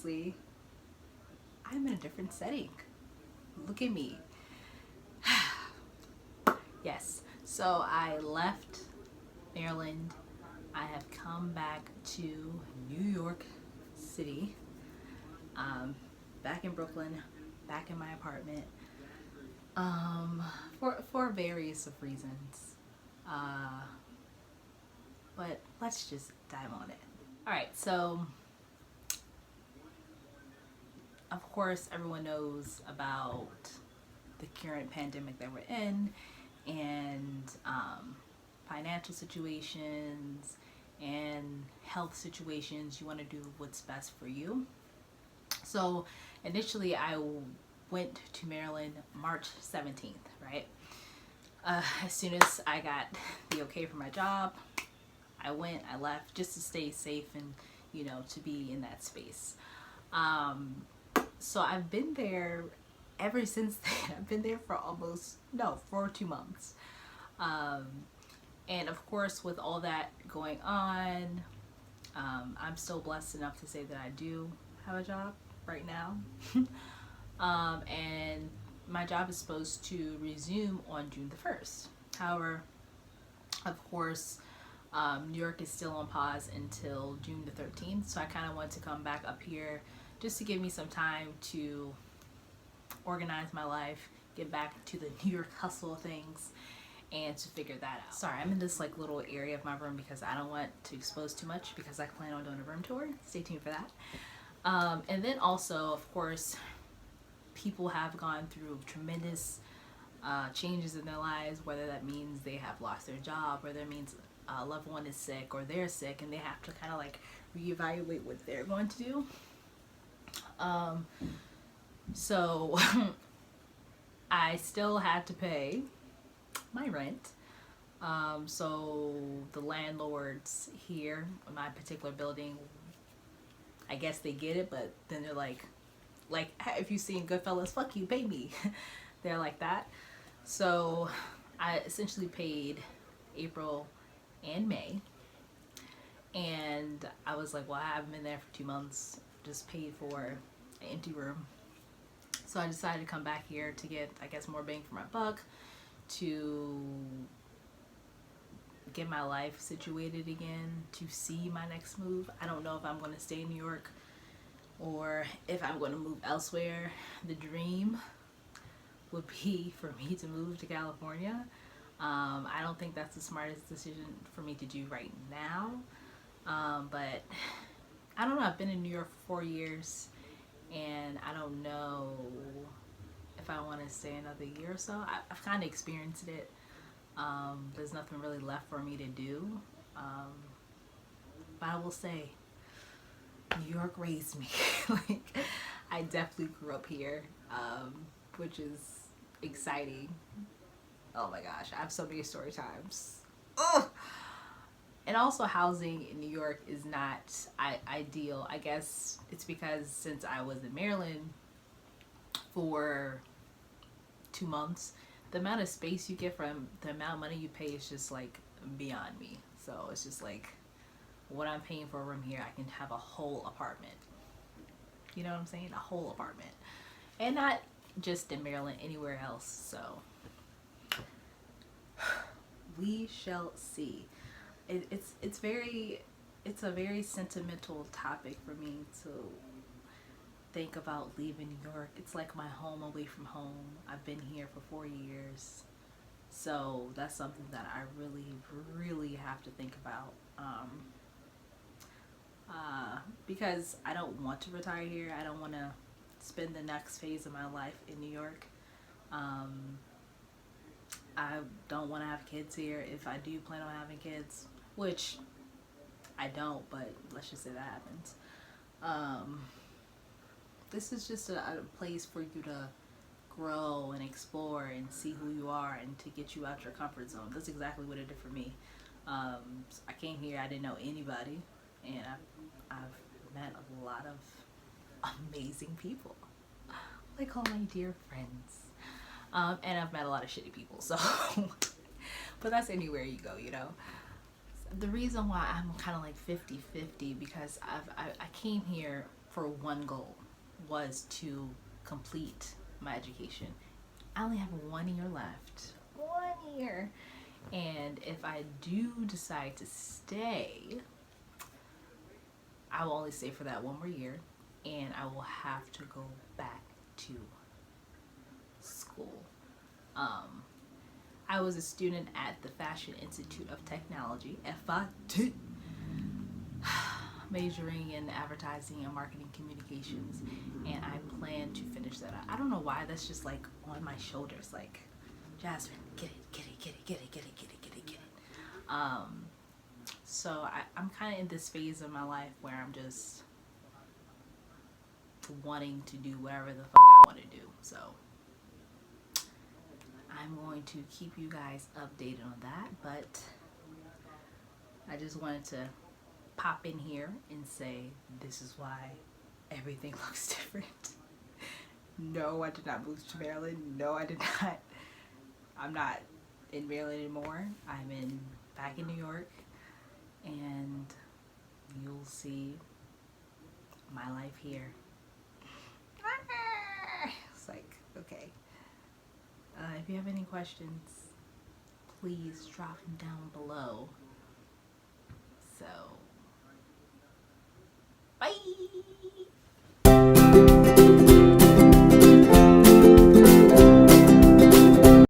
seriously, I'm in a different setting. Look at me. Yes, so I left Maryland. I have come back to New York City, back in Brooklyn, back in my apartment, for various of reasons. Uh, but let's just dive on it. All right, so of course everyone knows about the current pandemic that we're in, and financial situations and health situations. You want to do what's best for you. So initially I went to Maryland March 17th, right? As soon as I got the okay for my job, I left just to stay safe and, to be in that space. So I've been there ever since then. I've been there for 2 months. And of course, with all that going on, I'm still blessed enough to say that I do have a job right now. And my job is supposed to resume on June the 1st. However, of course, New York is still on pause until June the 13th. So I kind of want to come back up here just to give me some time to organize my life, get back to the New York hustle of things, and to figure that out. Sorry, I'm in this like little area of my room because I don't want to expose too much, because I plan on doing a room tour. Stay tuned for that. And then also, of course, people have gone through tremendous changes in their lives, whether that means they have lost their job, or that means a loved one is sick, or they're sick and they have to kind of like reevaluate what they're going to do. So I still had to pay my rent. So the landlords here in my particular building, I guess they get it, but then they're like if you seen Goodfellas, fuck you, pay me. They're like that. So I essentially paid April and May, and I was like, well, I haven't been there for 2 months, just paid for an empty room. So I decided to come back here to get, I guess, more bang for my buck, to get my life situated again, to see my next move. I don't know if I'm going to stay in New York or if I'm going to move elsewhere. The dream would be for me to move to California. I don't think that's the smartest decision for me to do right now. But I don't know. I've been in New York for 4 years, and I don't know if I want to stay another year or so. I've kind of experienced it. There's nothing really left for me to do. But I will say, New York raised me. Like, I definitely grew up here, which is exciting. Oh my gosh, I have so many story times. Ugh! And also, housing in New York is not ideal. I guess it's because since I was in Maryland for 2 months, the amount of space you get from the amount of money you pay is just like beyond me. So it's just like, what I'm paying for a room here, I can have a whole apartment. You know what I'm saying? A whole apartment. And not just in Maryland, anywhere else. So we shall see. It's a very sentimental topic for me to think about leaving New York. It's like my home away from home. I've been here for 4 years. So that's something that I really, really have to think about. Because I don't want to retire here. I don't want to spend the next phase of my life in New York. I don't want to have kids here. If I do plan on having kids, which I don't, but let's just say that happens. This is just a place for you to grow and explore and see who you are, and to get you out your comfort zone. That's exactly what it did for me. I came here, I didn't know anybody, and I've met a lot of amazing people, like all my dear friends. And I've met a lot of shitty people, so but that's anywhere you go, you know. The reason why I'm kind of like 50-50, because I came here for one goal, was to complete my education. I only have 1 year left. 1 year. And if I do decide to stay, I will only stay for that 1 more year, and I will have to go back to school. I was a student at the Fashion Institute of Technology, FIT, majoring in advertising and marketing communications, and I plan to finish that. I don't know why that's just like on my shoulders, like, Jasmine, get it, get it, get it, get it, get it, get it, get it, get it. So I'm kind of in this phase of my life where I'm just wanting to do whatever the fuck I want to do. So I'm going to keep you guys updated on that, but I just wanted to pop in here and say this is why everything looks different. No, I did not move to Maryland. No, I did not. I'm not in Maryland anymore. I'm back in New York, and you'll see my life here. It's like, okay. If you have any questions, please drop them down below. So